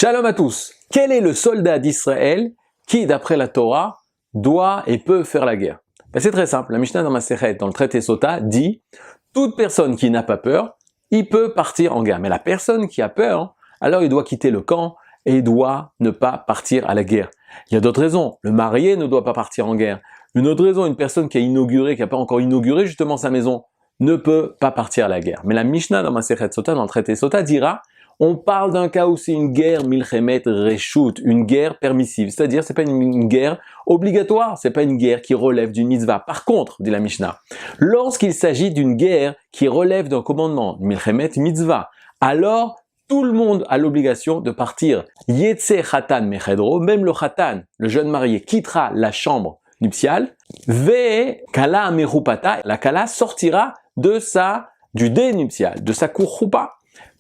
Shalom à tous. Quel est le soldat d'Israël qui, d'après la Torah, doit et peut faire la guerre? C'est très simple. La Mishnah dans Masechet, dans le traité Sota, dit « Toute personne qui n'a pas peur, il peut partir en guerre. » Mais la personne qui a peur, alors il doit quitter le camp et il doit ne pas partir à la guerre. Il y a d'autres raisons. Le marié ne doit pas partir en guerre. Une autre raison, une personne qui a inauguré, qui n'a pas encore inauguré justement sa maison, ne peut pas partir à la guerre. Mais la Mishnah dans Masechet Sota, dans le traité Sota, dira on parle d'un cas où c'est une guerre milchemet reshut, une guerre permissive, c'est-à-dire c'est pas une guerre obligatoire, c'est pas une guerre qui relève d'une mitzvah. Par contre, dit la Mishnah, lorsqu'il s'agit d'une guerre qui relève d'un commandement, milchemet mitzvah, alors tout le monde a l'obligation de partir. Yetze chatan mechedro, même le chatan, le jeune marié, quittera la chambre nuptiale. Ve kala merupata, la kala sortira du dé nuptial, de sa cour choupa,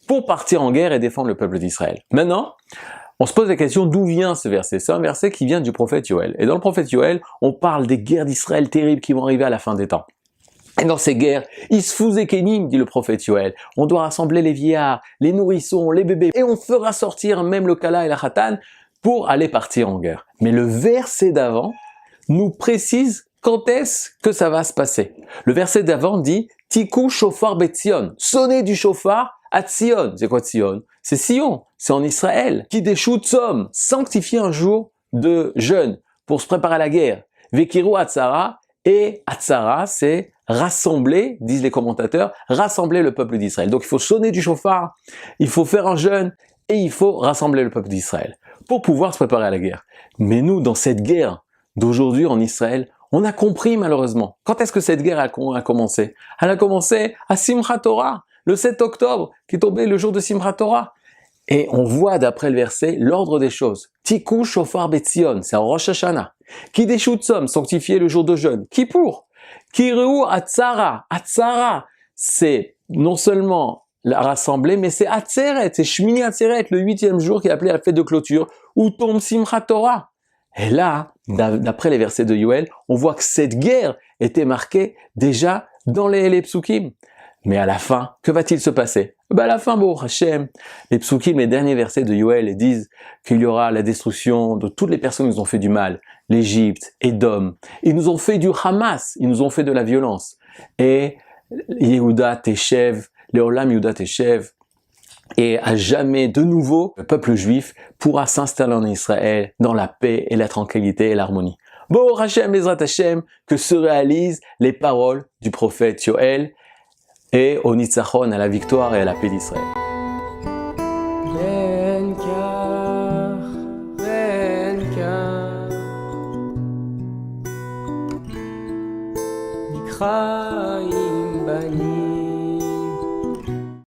pour partir en guerre et défendre le peuple d'Israël. Maintenant, on se pose la question d'où vient ce verset. C'est un verset qui vient du prophète Yoël. Et dans le prophète Yoël, on parle des guerres d'Israël terribles qui vont arriver à la fin des temps. Et dans ces guerres, Isfouze Kenim, dit le prophète Yoël, on doit rassembler les vieillards, les nourrissons, les bébés, et on fera sortir même le Kala et la Khatan pour aller partir en guerre. Mais le verset d'avant nous précise quand est-ce que ça va se passer. Le verset d'avant dit « Tikou shofar betzion » sonnez du shofar à Tzion. C'est quoi Tzion? C'est Sion, c'est en Israël. Qui déchout Tzom, sanctifier un jour de jeûne pour se préparer à la guerre. Vekiru Atzara, et Atzara, c'est rassembler, disent les commentateurs, rassembler le peuple d'Israël. Donc il faut sonner du shofar, il faut faire un jeûne, et il faut rassembler le peuple d'Israël pour pouvoir se préparer à la guerre. Mais nous, dans cette guerre d'aujourd'hui en Israël, on a compris malheureusement. Quand est-ce que cette guerre a commencé? Elle a commencé à Simchat Torah, le 7 octobre, qui est tombé le jour de Simchat Torah. Et on voit d'après le verset l'ordre des choses. Tikou shofar betzion, c'est en Rosh Hashanah. Kideshu tzom, sanctifié le jour de jeûne. Kippour. Kireu atzara. Atzara, c'est non seulement la rassembler, mais c'est Atzeret, c'est Shmini Atzeret, le 8e jour qui est appelé la fête de clôture, où tombe Simchat Torah. Et là, d'après les versets de Yoël, on voit que cette guerre était marquée déjà dans les psukim. Mais à la fin, que va-t-il se passer? À la fin, Baruch Hashem, les psukim, les derniers versets de Yoël disent qu'il y aura la destruction de toutes les personnes qui nous ont fait du mal. L'Égypte, Édom. Ils nous ont fait du Hamas, ils nous ont fait de la violence. Et Yehuda Teshev, Leolam Yehuda Teshev, et à jamais de nouveau, le peuple juif pourra s'installer en Israël dans la paix et la tranquillité et l'harmonie. Baruch Hashem, Bezrat Hashem, que se réalisent les paroles du prophète Yoël et au Nitzachon, à la victoire et à la paix d'Israël. Beni